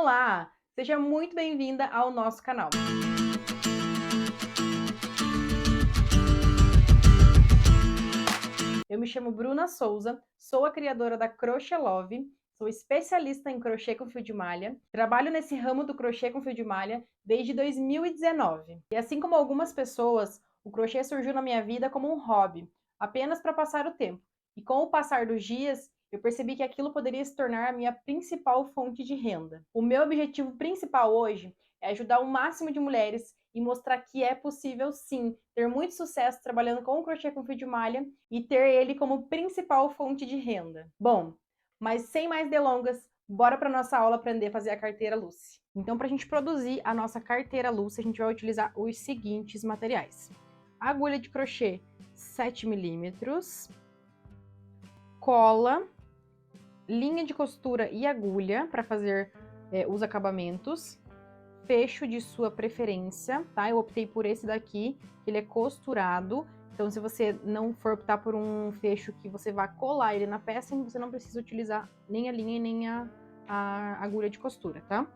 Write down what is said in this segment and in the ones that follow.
Olá! Seja muito bem-vinda ao nosso canal. Eu me chamo Bruna Souza, sou a criadora da Crochet Love, sou especialista em crochê com fio de malha, trabalho nesse ramo do crochê com fio de malha desde 2019. E assim como algumas pessoas, o crochê surgiu na minha vida como um hobby, apenas para passar o tempo. E com o passar dos dias, eu percebi que aquilo poderia se tornar a minha principal fonte de renda. O meu objetivo principal hoje é ajudar o máximo de mulheres e mostrar que é possível sim ter muito sucesso trabalhando com o crochê com fio de malha e ter ele como principal fonte de renda. Bom, mas sem mais delongas, bora para nossa aula aprender a fazer a carteira Lucy. Então, para a gente produzir a nossa carteira Lucy, a gente vai utilizar os seguintes materiais: agulha de crochê 7 milímetros, cola, linha de costura e agulha para fazer os acabamentos, fecho de sua preferência, tá? Eu optei por esse daqui, que ele é costurado. Então, se você não for optar por um fecho que você vá colar ele na peça, você não precisa utilizar nem a linha e nem a agulha de costura, tá?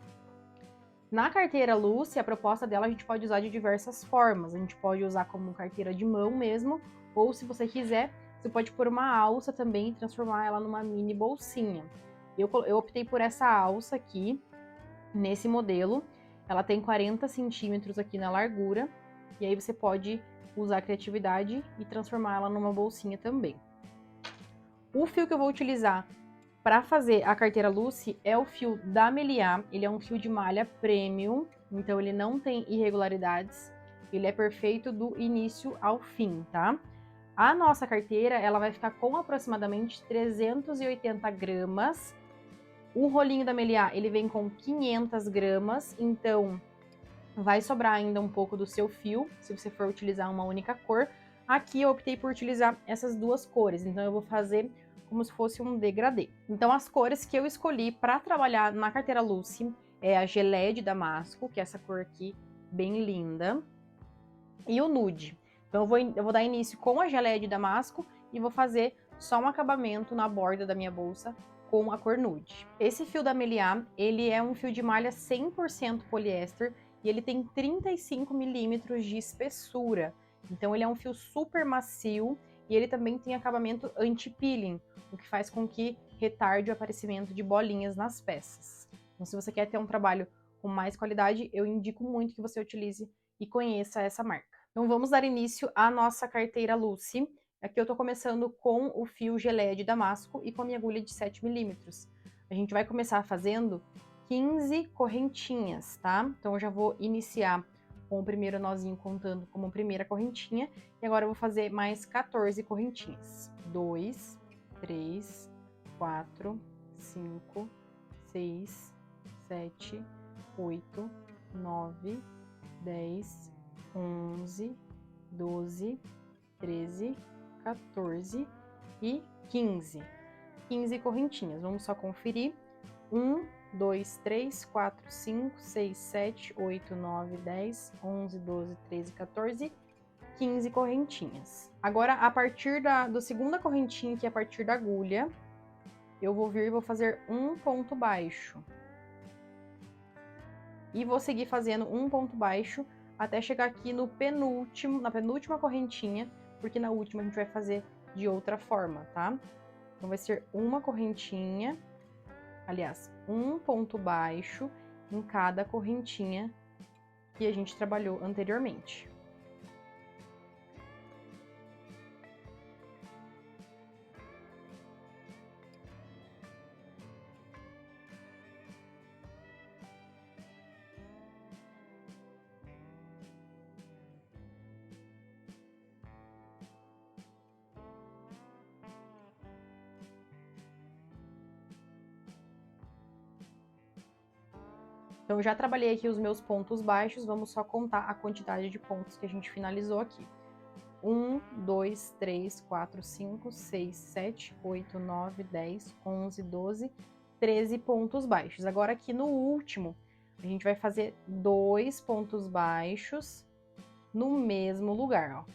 Na carteira Lucy, a proposta dela a gente pode usar de diversas formas. A gente pode usar como carteira de mão mesmo, ou se você quiser, você pode pôr uma alça também e transformar ela numa mini bolsinha. Eu optei por essa alça aqui, nesse modelo. Ela tem 40 centímetros aqui na largura, e aí você pode usar a criatividade e transformar ela numa bolsinha também. O fio que eu vou utilizar para fazer a carteira Lucy é o fio da Meliá. Ele é um fio de malha premium, então ele não tem irregularidades, ele é perfeito do início ao fim, tá? A nossa carteira, ela vai ficar com aproximadamente 380 gramas. O rolinho da Meliá, ele vem com 500 gramas, então vai sobrar ainda um pouco do seu fio, se você for utilizar uma única cor. Aqui eu optei por utilizar essas duas cores, então eu vou fazer como se fosse um degradê. Então as cores que eu escolhi para trabalhar na carteira Lucy é a Geleia de Damasco, que é essa cor aqui, bem linda, e o nude. Então eu vou dar início com a Geleia de Damasco e vou fazer só um acabamento na borda da minha bolsa com a cor nude. Esse fio da Meliá, ele é um fio de malha 100% poliéster e ele tem 35 milímetros de espessura. Então ele é um fio super macio e ele também tem acabamento anti-peeling, o que faz com que retarde o aparecimento de bolinhas nas peças. Então, se você quer ter um trabalho com mais qualidade, eu indico muito que você utilize e conheça essa marca. Então vamos dar início à nossa carteira Lucy. Aqui eu tô começando com o fio Geleia de Damasco e com a minha agulha de 7 milímetros. A gente vai começar fazendo 15 correntinhas, tá? Então eu já vou iniciar com o primeiro nozinho contando como primeira correntinha. E agora eu vou fazer mais 14 correntinhas. 2, 3, 4, 5, 6, 7, 8, 9, 10, 11, 12, 13, 14 e 15. 15 correntinhas. Vamos só conferir. 1, 2, 3, 4, 5, 6, 7, 8, 9, 10, 11, 12, 13, 14, 15 correntinhas. Agora, a partir do segunda correntinha, que é a partir da agulha, eu vou vir e vou fazer um ponto baixo. E vou seguir fazendo um ponto baixo até chegar aqui no na penúltima correntinha, porque na última a gente vai fazer de outra forma, tá? Então vai ser uma correntinha, aliás, um ponto baixo em cada correntinha que a gente trabalhou anteriormente. Então, eu já trabalhei aqui os meus pontos baixos, vamos só contar a quantidade de pontos que a gente finalizou aqui. 1, 2, 3, 4, 5, 6, 7, 8, 9, 10, 11, 12, 13 pontos baixos. Agora, aqui no último, a gente vai fazer 2 pontos baixos no mesmo lugar, ó.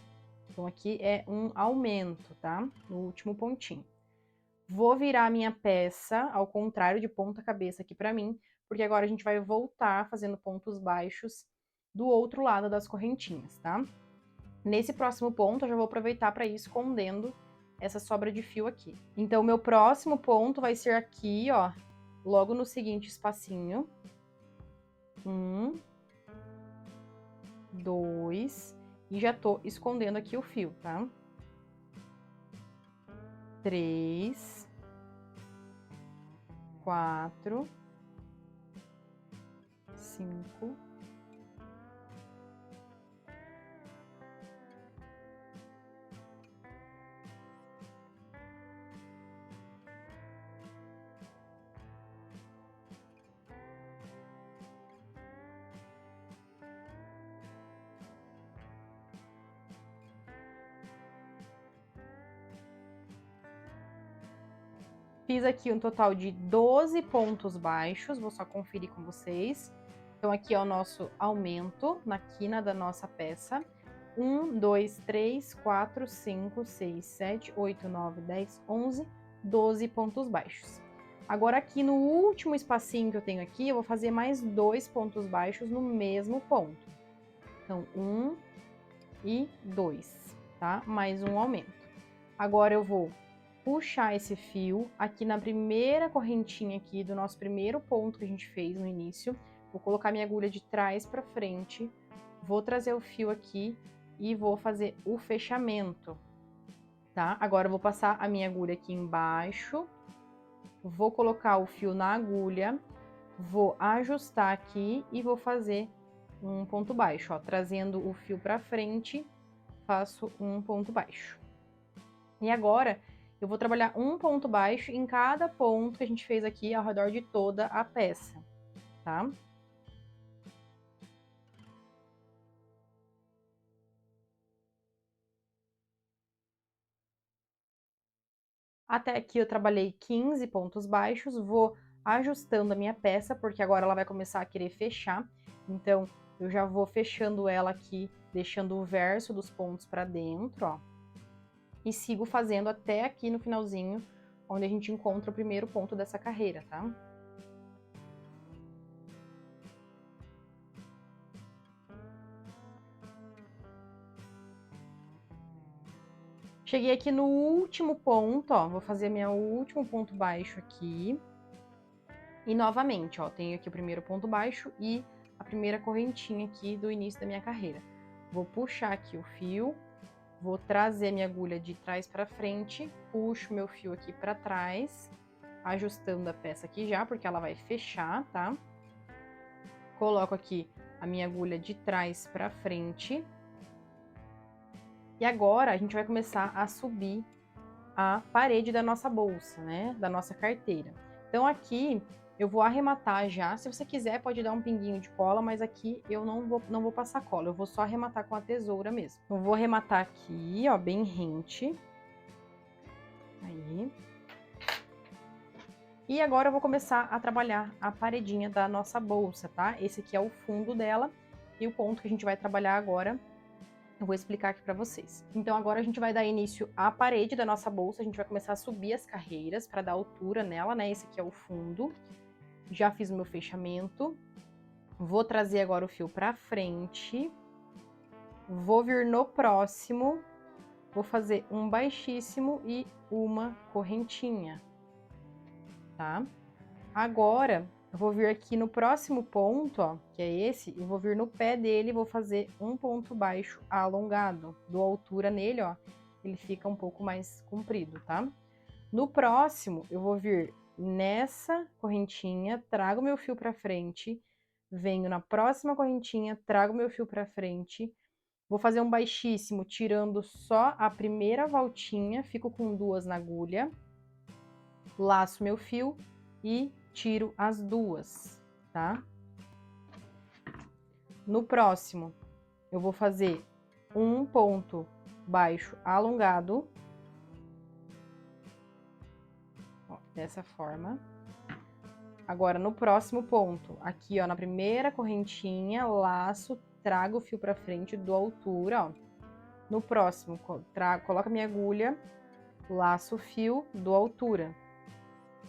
Então, aqui é um aumento, tá? No último pontinho. Vou virar a minha peça ao contrário, de ponta cabeça aqui pra mim, porque agora a gente vai voltar fazendo pontos baixos do outro lado das correntinhas, tá? Nesse próximo ponto, eu já vou aproveitar para ir escondendo essa sobra de fio aqui. Então, o meu próximo ponto vai ser aqui, ó, logo no seguinte espacinho. 1, 2, e já tô escondendo aqui o fio, tá? 3, 4, 5, 5. Fiz aqui um total de 12 pontos baixos, vou só conferir com vocês. Então, aqui é o nosso aumento na quina da nossa peça. 1, 2, 3, 4, 5, 6, 7, 8, 9, 10, 11, 12 pontos baixos. Agora, aqui no último espacinho que eu tenho aqui, eu vou fazer mais 2 pontos baixos no mesmo ponto. Então, 1 e 2, tá? Mais um aumento. Agora, eu vou puxar esse fio aqui na primeira correntinha aqui do nosso primeiro ponto que a gente fez no início. Vou colocar minha agulha de trás para frente, vou trazer o fio aqui e vou fazer o fechamento, tá? Agora eu vou passar a minha agulha aqui embaixo, vou colocar o fio na agulha, vou ajustar aqui e vou fazer um ponto baixo, ó, trazendo o fio para frente, faço um ponto baixo. E agora eu vou trabalhar um ponto baixo em cada ponto que a gente fez aqui ao redor de toda a peça, tá? Até aqui eu trabalhei 15 pontos baixos, vou ajustando a minha peça, porque agora ela vai começar a querer fechar. Então, eu já vou fechando ela aqui, deixando o verso dos pontos para dentro, ó. E sigo fazendo até aqui no finalzinho, onde a gente encontra o primeiro ponto dessa carreira, tá? Cheguei aqui no último ponto, ó, vou fazer meu último ponto baixo aqui. E novamente, ó, tenho aqui o primeiro ponto baixo e a primeira correntinha aqui do início da minha carreira. Vou puxar aqui o fio, vou trazer minha agulha de trás para frente, puxo meu fio aqui para trás, ajustando a peça aqui já, porque ela vai fechar, tá? Coloco aqui a minha agulha de trás para frente. E agora a gente vai começar a subir a parede da nossa bolsa, né? Da nossa carteira. Então aqui eu vou arrematar já. Se você quiser, pode dar um pinguinho de cola, mas aqui eu não vou passar cola. Eu vou só arrematar com a tesoura mesmo. Eu vou arrematar aqui, ó, bem rente. Aí. E agora eu vou começar a trabalhar a paredinha da nossa bolsa, tá? Esse aqui é o fundo dela. E o ponto que a gente vai trabalhar agora, eu vou explicar aqui para vocês. Então agora a gente vai dar início à parede da nossa bolsa, a gente vai começar a subir as carreiras para dar altura nela, né? Esse aqui é o fundo. Já fiz o meu fechamento. Vou trazer agora o fio para frente. Vou vir no próximo. Vou fazer um baixíssimo e uma correntinha, tá? Agora eu vou vir aqui no próximo ponto, ó, que é esse, e vou vir no pé dele e vou fazer um ponto baixo alongado. Dou altura nele, ó, ele fica um pouco mais comprido, tá? No próximo, eu vou vir nessa correntinha, trago meu fio pra frente, venho na próxima correntinha, trago meu fio pra frente, vou fazer um baixíssimo, tirando só a primeira voltinha, fico com duas na agulha, laço meu fio e tiro as duas, tá? No próximo, eu vou fazer um ponto baixo alongado, ó, dessa forma. Agora, no próximo ponto, aqui, ó, na primeira correntinha, laço, trago o fio pra frente, dou altura, ó. No próximo, coloco a minha agulha, laço o fio, dou altura.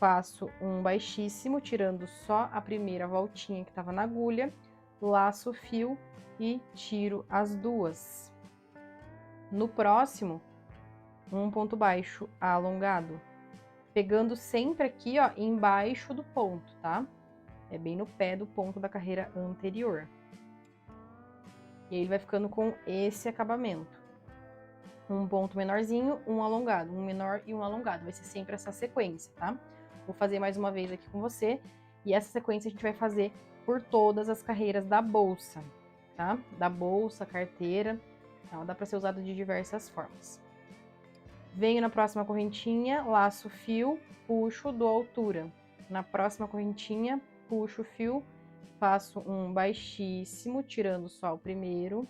faço um baixíssimo, tirando só a primeira voltinha que estava na agulha, laço o fio e tiro as duas. No próximo, um ponto baixo alongado, pegando sempre aqui, ó, embaixo do ponto, tá? É bem no pé do ponto da carreira anterior. E aí ele vai ficando com esse acabamento. Um ponto menorzinho, um alongado, um menor e um alongado. Vai ser sempre essa sequência, tá? Vou fazer mais uma vez aqui com você. E essa sequência a gente vai fazer por todas as carreiras da bolsa, tá? Da bolsa, carteira, ela dá para ser usada de diversas formas. Venho na próxima correntinha, laço o fio, puxo, dou altura. Na próxima correntinha, puxo o fio, faço um baixíssimo, tirando só o primeiro,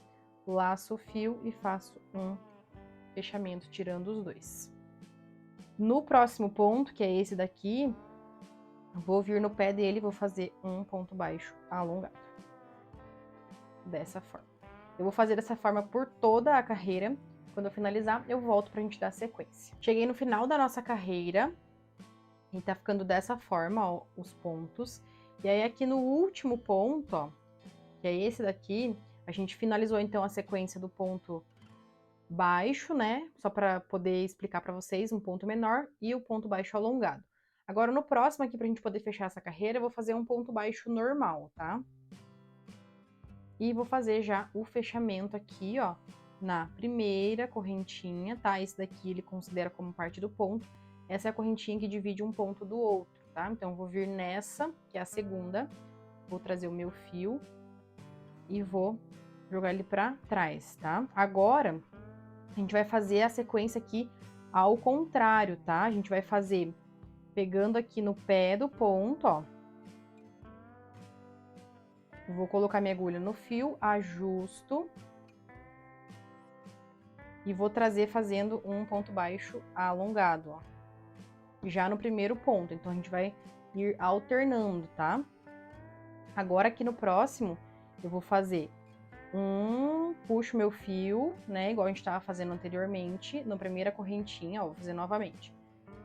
laço o fio e faço um fechamento, tirando os dois. No próximo ponto, que é esse daqui, vou vir no pé dele e vou fazer um ponto baixo alongado. Dessa forma. Eu vou fazer dessa forma por toda a carreira. Quando eu finalizar, eu volto pra gente dar sequência. Cheguei no final da nossa carreira e tá ficando dessa forma, ó, os pontos. E aí aqui no último ponto, ó, que é esse daqui, a gente finalizou então a sequência do ponto baixo, né? Só para poder explicar para vocês, um ponto menor e o ponto baixo alongado. Agora no próximo aqui, pra gente poder fechar essa carreira, eu vou fazer um ponto baixo normal, tá? E vou fazer já o fechamento aqui, ó, na primeira correntinha, tá? Esse daqui ele considera como parte do ponto. Essa é a correntinha que divide um ponto do outro, tá? Então, eu vou vir nessa, que é a segunda, vou trazer o meu fio e vou jogar ele pra trás, tá? Agora, a gente vai fazer a sequência aqui ao contrário, tá? A gente vai fazer pegando aqui no pé do ponto, ó. Vou colocar minha agulha no fio, ajusto e vou trazer fazendo um ponto baixo alongado, ó. Já no primeiro ponto, então a gente vai ir alternando, tá? Agora aqui no próximo, eu vou fazer puxo meu fio, né, igual a gente tava fazendo anteriormente, na primeira correntinha, ó, vou fazer novamente.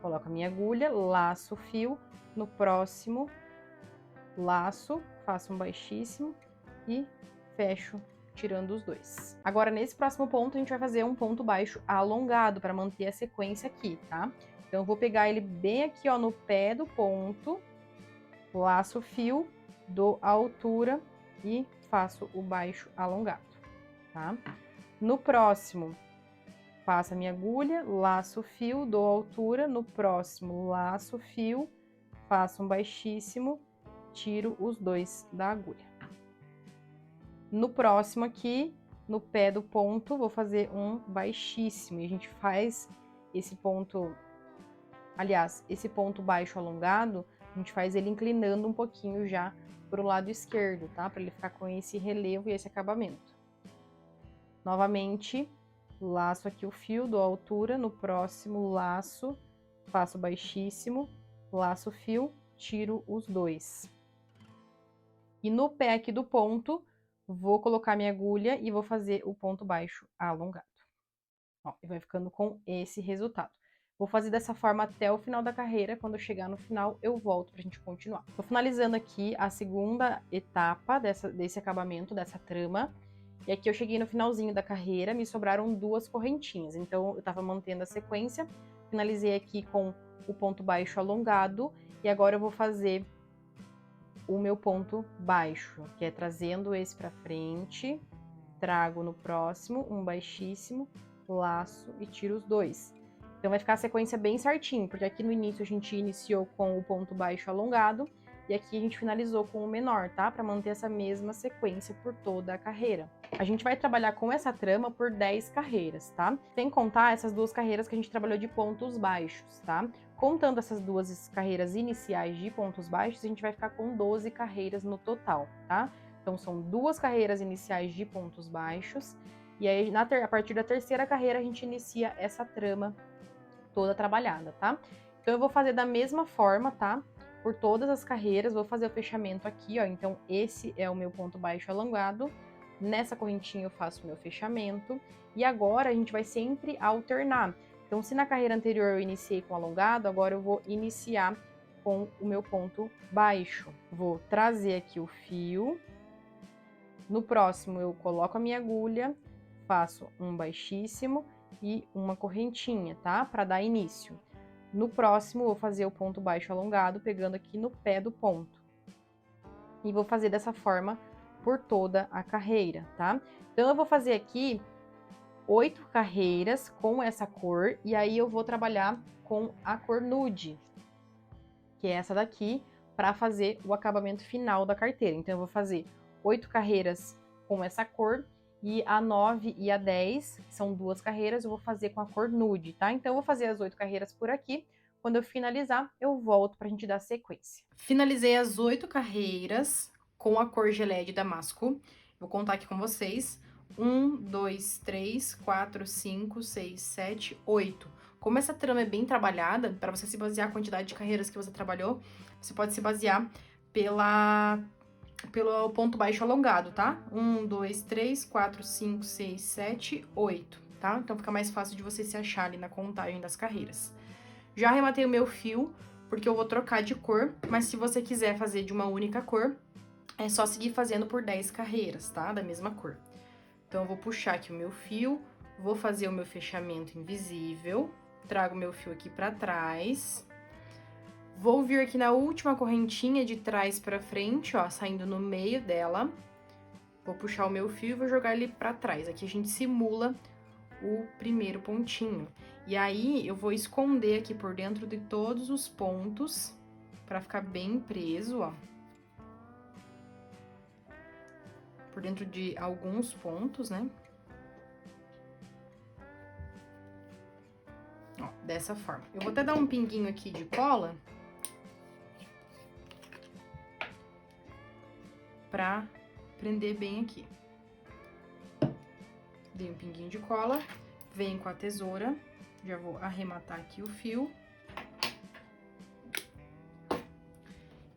Coloco a minha agulha, laço o fio, no próximo, laço, faço um baixíssimo e fecho, tirando os dois. Agora, nesse próximo ponto, a gente vai fazer um ponto baixo alongado, para manter a sequência aqui, tá? Então, eu vou pegar ele bem aqui, ó, no pé do ponto, laço o fio, dou a altura e faço o baixo alongado, tá? No próximo, passo a minha agulha, laço o fio, dou a altura, no próximo, laço o fio, faço um baixíssimo, tiro os dois da agulha. No próximo aqui, no pé do ponto, vou fazer um baixíssimo, e a gente faz esse ponto, aliás, esse ponto baixo alongado, a gente faz ele inclinando um pouquinho já pro lado esquerdo, tá? Para ele ficar com esse relevo e esse acabamento. Novamente, laço aqui o fio, dou a altura, no próximo laço, faço baixíssimo, laço o fio, tiro os dois. E no pé aqui do ponto, vou colocar minha agulha e vou fazer o ponto baixo alongado. Ó, e vai ficando com esse resultado. Vou fazer dessa forma até o final da carreira. Quando eu chegar no final, eu volto pra gente continuar. Tô finalizando aqui a segunda etapa desse acabamento, dessa trama. E aqui eu cheguei no finalzinho da carreira, me sobraram duas correntinhas. Então, eu tava mantendo a sequência. Finalizei aqui com o ponto baixo alongado. E agora eu vou fazer o meu ponto baixo, que é trazendo esse pra frente. Trago no próximo um baixíssimo, laço e tiro os dois. Então vai ficar a sequência bem certinho, porque aqui no início a gente iniciou com o ponto baixo alongado e aqui a gente finalizou com o menor, tá? Para manter essa mesma sequência por toda a carreira. A gente vai trabalhar com essa trama por 10 carreiras, tá? Sem contar essas duas carreiras que a gente trabalhou de pontos baixos, tá? Contando essas duas carreiras iniciais de pontos baixos, a gente vai ficar com 12 carreiras no total, tá? Então, são duas carreiras iniciais de pontos baixos. E aí, a partir da terceira carreira, a gente inicia essa trama toda trabalhada, tá? Então, eu vou fazer da mesma forma, tá? Por todas as carreiras, vou fazer o fechamento aqui, ó. Então, esse é o meu ponto baixo alongado. Nessa correntinha, eu faço o meu fechamento. E agora, a gente vai sempre alternar. Então, se na carreira anterior eu iniciei com alongado, agora eu vou iniciar com o meu ponto baixo. Vou trazer aqui o fio. No próximo, eu coloco a minha agulha, faço um baixíssimo e uma correntinha, tá? Para dar início. No próximo, vou fazer o ponto baixo alongado, pegando aqui no pé do ponto. E vou fazer dessa forma por toda a carreira, tá? Então, eu vou fazer aqui 8 carreiras com essa cor, e aí eu vou trabalhar com a cor nude, que é essa daqui, para fazer o acabamento final da carteira. Então, eu vou fazer 8 carreiras com essa cor, e a 9 e a 10, que são 2 carreiras, eu vou fazer com a cor nude, tá? Então, eu vou fazer as 8 carreiras por aqui. Quando eu finalizar, eu volto pra gente dar sequência. Finalizei as 8 carreiras com a cor gelé de damasco. Vou contar aqui com vocês. 1, 2, 3, 4, 5, 6, 7, 8. Como essa trama é bem trabalhada, para você se basear a quantidade de carreiras que você trabalhou, você pode se basear pelo ponto baixo alongado, tá? 1, 2, 3, 4, 5, 6, 7, 8, tá? Então fica mais fácil de você se achar ali na contagem das carreiras. Já arrematei o meu fio, porque eu vou trocar de cor, mas se você quiser fazer de uma única cor, é só seguir fazendo por 10 carreiras, tá? Da mesma cor. Então, eu vou puxar aqui o meu fio, vou fazer o meu fechamento invisível, trago o meu fio aqui pra trás. Vou vir aqui na última correntinha de trás pra frente, ó, saindo no meio dela. Vou puxar o meu fio e vou jogar ele pra trás. Aqui a gente simula o primeiro pontinho. E aí, eu vou esconder aqui por dentro de todos os pontos, pra ficar bem preso, ó. Por dentro de alguns pontos, né? Ó, dessa forma. Eu vou até dar um pinguinho aqui de cola pra prender bem aqui. Dei um pinguinho de cola, venho com a tesoura, já vou arrematar aqui o fio.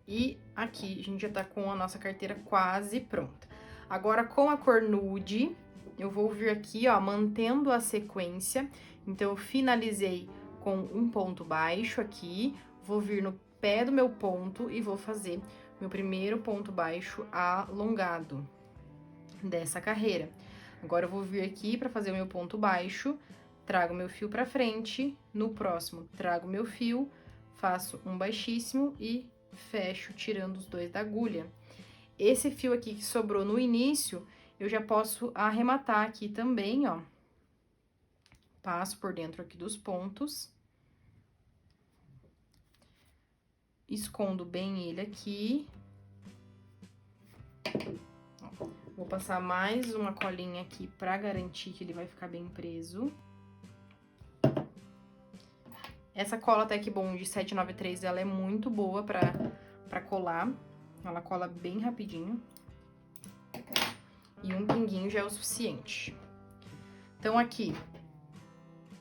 E aqui a gente já tá com a nossa carteira quase pronta. Agora, com a cor nude, eu vou vir aqui, ó, mantendo a sequência. Então, eu finalizei com um ponto baixo aqui, vou vir no pé do meu ponto e vou fazer meu primeiro ponto baixo alongado dessa carreira. Agora, eu vou vir aqui pra fazer o meu ponto baixo, trago meu fio pra frente, no próximo, trago meu fio, faço um baixíssimo e fecho tirando os dois da agulha. Esse fio aqui que sobrou no início, eu já posso arrematar aqui também, ó. Passo por dentro aqui dos pontos. Escondo bem ele aqui. Ó, vou passar mais uma colinha aqui pra garantir que ele vai ficar bem preso. Essa cola Tec Bond 793, ela é muito boa pra colar. Ela cola bem rapidinho. E um pinguinho já é o suficiente. Então, aqui,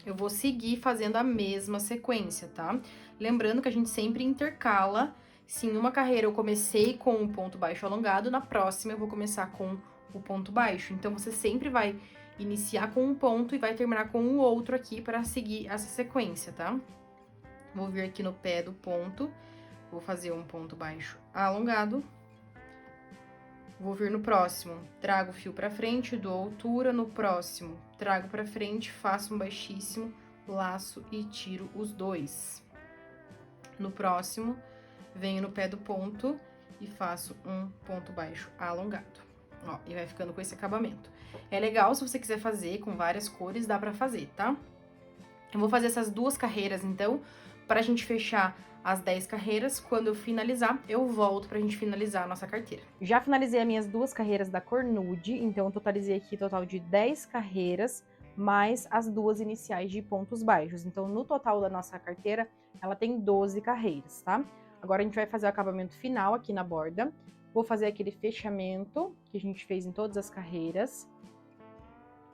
eu vou seguir fazendo a mesma sequência, tá? Lembrando que a gente sempre intercala. Se em uma carreira eu comecei com um ponto baixo alongado, na próxima eu vou começar com o ponto baixo. Então, você sempre vai iniciar com um ponto e vai terminar com o outro aqui para seguir essa sequência, tá? Vou vir aqui no pé do ponto, vou fazer um ponto baixo alongado. Vou vir no próximo, trago o fio pra frente, dou altura, no próximo, trago pra frente, faço um baixíssimo, laço e tiro os dois. No próximo, venho no pé do ponto e faço um ponto baixo alongado. Ó, e vai ficando com esse acabamento. É legal, se você quiser fazer com várias cores, dá pra fazer, tá? Eu vou fazer essas 2 carreiras, então, pra gente fechar as 10 carreiras. Quando eu finalizar, eu volto pra gente finalizar a nossa carteira. Já finalizei as minhas 2 carreiras da cor nude, então eu totalizei aqui total de 10 carreiras, mais as 2 iniciais de pontos baixos. Então, no total da nossa carteira, ela tem 12 carreiras, tá? Agora, a gente vai fazer o acabamento final aqui na borda. Vou fazer aquele fechamento que a gente fez em todas as carreiras.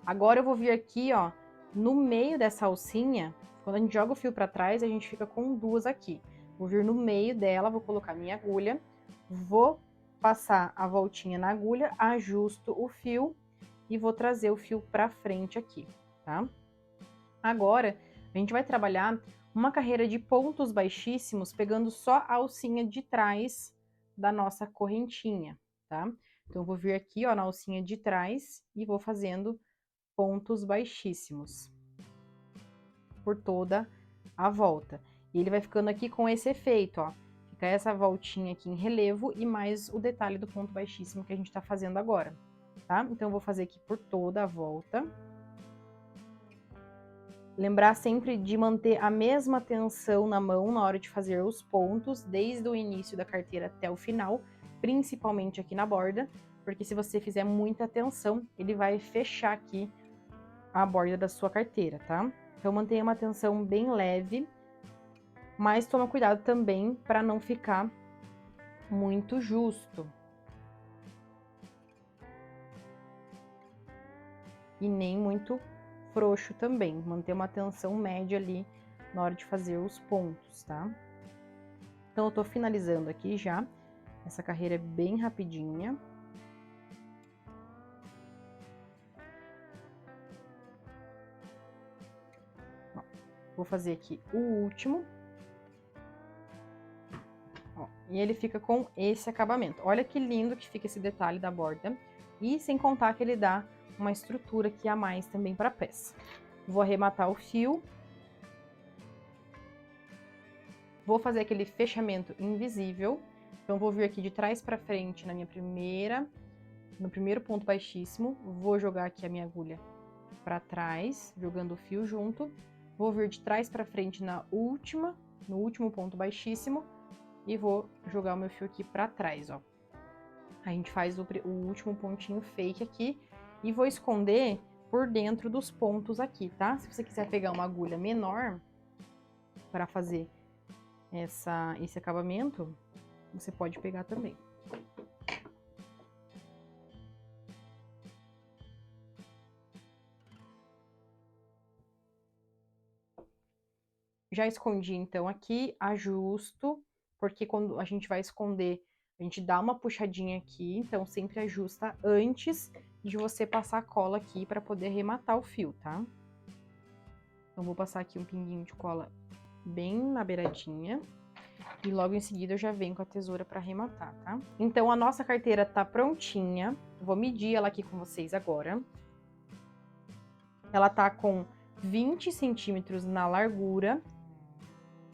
Agora, eu vou vir aqui, ó, no meio dessa alcinha. Quando a gente joga o fio pra trás, a gente fica com 2 aqui. Vou vir no meio dela, vou colocar minha agulha, vou passar a voltinha na agulha, ajusto o fio e vou trazer o fio pra frente aqui, tá? Agora, a gente vai trabalhar uma carreira de pontos baixíssimos, pegando só a alcinha de trás da nossa correntinha, tá? Então, eu vou vir aqui, ó, na alcinha de trás e vou fazendo pontos baixíssimos por toda a volta. E ele vai ficando aqui com esse efeito, ó. Fica essa voltinha aqui em relevo e mais o detalhe do ponto baixíssimo que a gente tá fazendo agora, tá? Então, eu vou fazer aqui por toda a volta. Lembrar sempre de manter a mesma tensão na mão na hora de fazer os pontos, desde o início da carteira até o final, principalmente aqui na borda, porque se você fizer muita tensão, ele vai fechar aqui a borda da sua carteira, tá? Então, mantenha uma tensão bem leve, mas toma cuidado também para não ficar muito justo. E nem muito frouxo também, manter uma tensão média ali na hora de fazer os pontos, tá? Então, eu tô finalizando aqui já, essa carreira é bem rapidinha. Ó, vou fazer aqui o último. Ó, e ele fica com esse acabamento. Olha que lindo que fica esse detalhe da borda. E sem contar que ele dá uma estrutura aqui a mais também para a peça. Vou arrematar o fio. Vou fazer aquele fechamento invisível. Então, vou vir aqui de trás para frente na no primeiro ponto baixíssimo. Vou jogar aqui a minha agulha para trás, jogando o fio junto. Vou vir de trás para frente no último ponto baixíssimo. E vou jogar o meu fio aqui para trás, ó. A gente faz o último pontinho fake aqui e vou esconder por dentro dos pontos aqui, tá? Se você quiser pegar uma agulha menor para fazer esse acabamento, você pode pegar também. Já escondi, então, aqui, ajusto, porque quando a gente vai esconder, a gente dá uma puxadinha aqui, então sempre ajusta antes de você passar a cola aqui para poder arrematar o fio, tá? Então, vou passar aqui um pinguinho de cola bem na beiradinha. E logo em seguida eu já venho com a tesoura para arrematar, tá? Então, a nossa carteira tá prontinha. Vou medir ela aqui com vocês agora. Ela tá com 20 centímetros na largura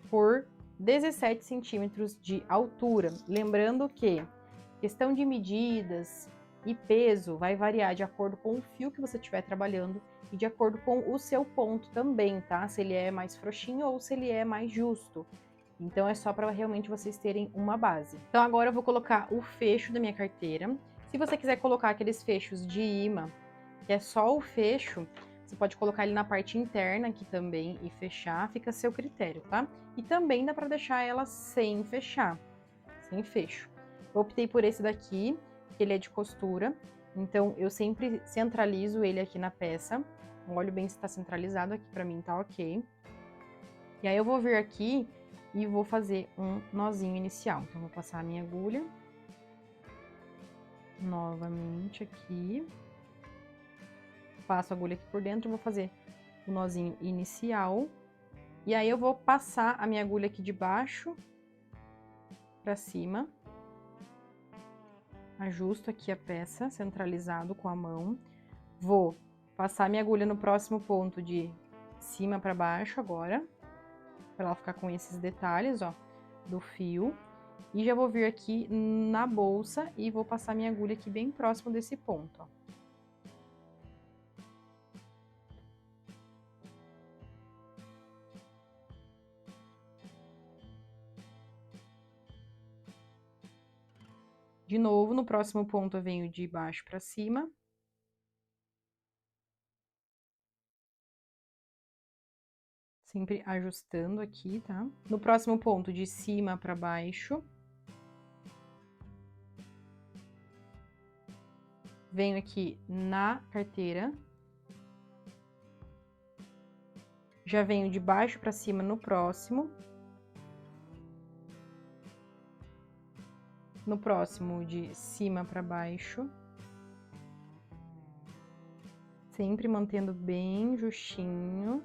por 17 centímetros de altura. Lembrando que questão de medidas e peso vai variar de acordo com o fio que você estiver trabalhando e de acordo com o seu ponto também, tá? Se ele é mais frouxinho ou se ele é mais justo. Então, é só para realmente vocês terem uma base. Então, agora eu vou colocar o fecho da minha carteira. Se você quiser colocar aqueles fechos de imã, que é só o fecho, você pode colocar ele na parte interna aqui também e fechar, fica a seu critério, tá? E também dá para deixar ela sem fechar, sem fecho. Eu optei por esse daqui, que ele é de costura, então eu sempre centralizo ele aqui na peça. Olho bem se tá centralizado aqui, para mim tá ok. E aí eu vou vir aqui e vou fazer um nozinho inicial. Então, vou passar a minha agulha. Novamente aqui. Passo a agulha aqui por dentro e vou fazer o nozinho inicial. E aí, eu vou passar a minha agulha aqui de baixo pra cima. Ajusto aqui a peça, centralizado com a mão. Vou passar a minha agulha no próximo ponto de cima pra baixo agora. Pra ela ficar com esses detalhes, ó, do fio. E já vou vir aqui na bolsa e vou passar minha agulha aqui bem próximo desse ponto, ó. De novo, no próximo ponto eu venho de baixo para cima. Sempre ajustando aqui, tá? No próximo ponto, de cima para baixo. Venho aqui na carteira. Já venho de baixo para cima no próximo. No próximo, de cima para baixo. Sempre mantendo bem justinho.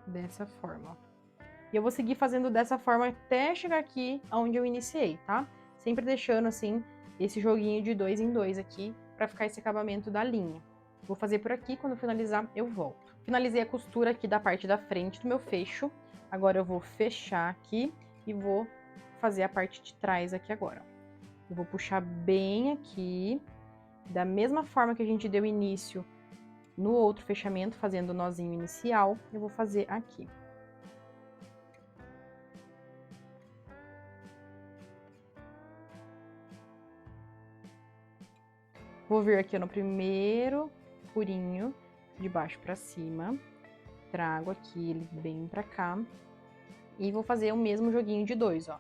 Dessa forma, ó. E eu vou seguir fazendo dessa forma até chegar aqui onde eu iniciei, tá? Sempre deixando, assim, esse joguinho de 2 em 2 aqui, pra ficar esse acabamento da linha. Vou fazer por aqui, quando eu finalizar, eu volto. Finalizei a costura aqui da parte da frente do meu fecho. Agora eu vou fechar aqui e vou fazer a parte de trás aqui agora. Eu vou puxar bem aqui, da mesma forma que a gente deu início no outro fechamento, fazendo o nozinho inicial, eu vou fazer aqui. Vou vir aqui no primeiro furinho, de baixo pra cima, trago aqui ele bem pra cá, e vou fazer o mesmo joguinho de 2, ó.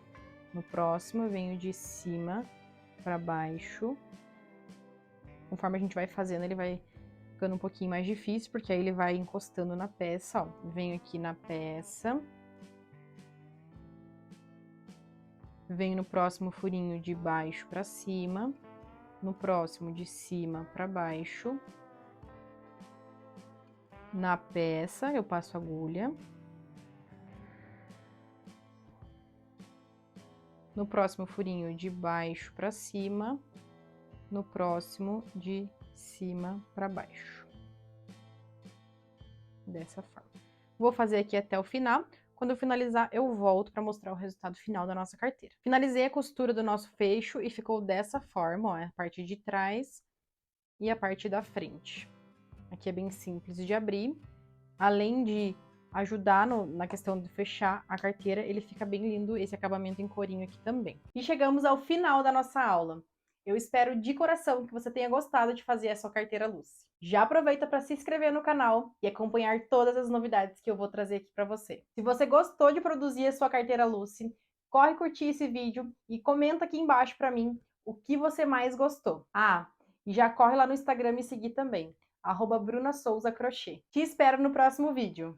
No próximo eu venho de cima pra baixo. Conforme a gente vai fazendo, ele vai ficando um pouquinho mais difícil, porque aí ele vai encostando na peça, ó. Venho aqui na peça. Venho no próximo furinho de baixo pra cima. No próximo de cima pra baixo. Na peça, eu passo agulha. No próximo furinho de baixo pra cima. No próximo de cima pra baixo. Dessa forma. Vou fazer aqui até o final. Quando eu finalizar, eu volto para mostrar o resultado final da nossa carteira. Finalizei a costura do nosso fecho e ficou dessa forma, ó, a parte de trás e a parte da frente. Aqui é bem simples de abrir. Além de ajudar na questão de fechar a carteira, ele fica bem lindo esse acabamento em corinho aqui também. E chegamos ao final da nossa aula. Eu espero de coração que você tenha gostado de fazer a sua carteira Lucy. Já aproveita para se inscrever no canal e acompanhar todas as novidades que eu vou trazer aqui para você. Se você gostou de produzir a sua carteira Lucy, corre curtir esse vídeo e comenta aqui embaixo para mim o que você mais gostou. Ah, e já corre lá no Instagram me seguir também, @BrunaSouzaCrochê. Te espero no próximo vídeo.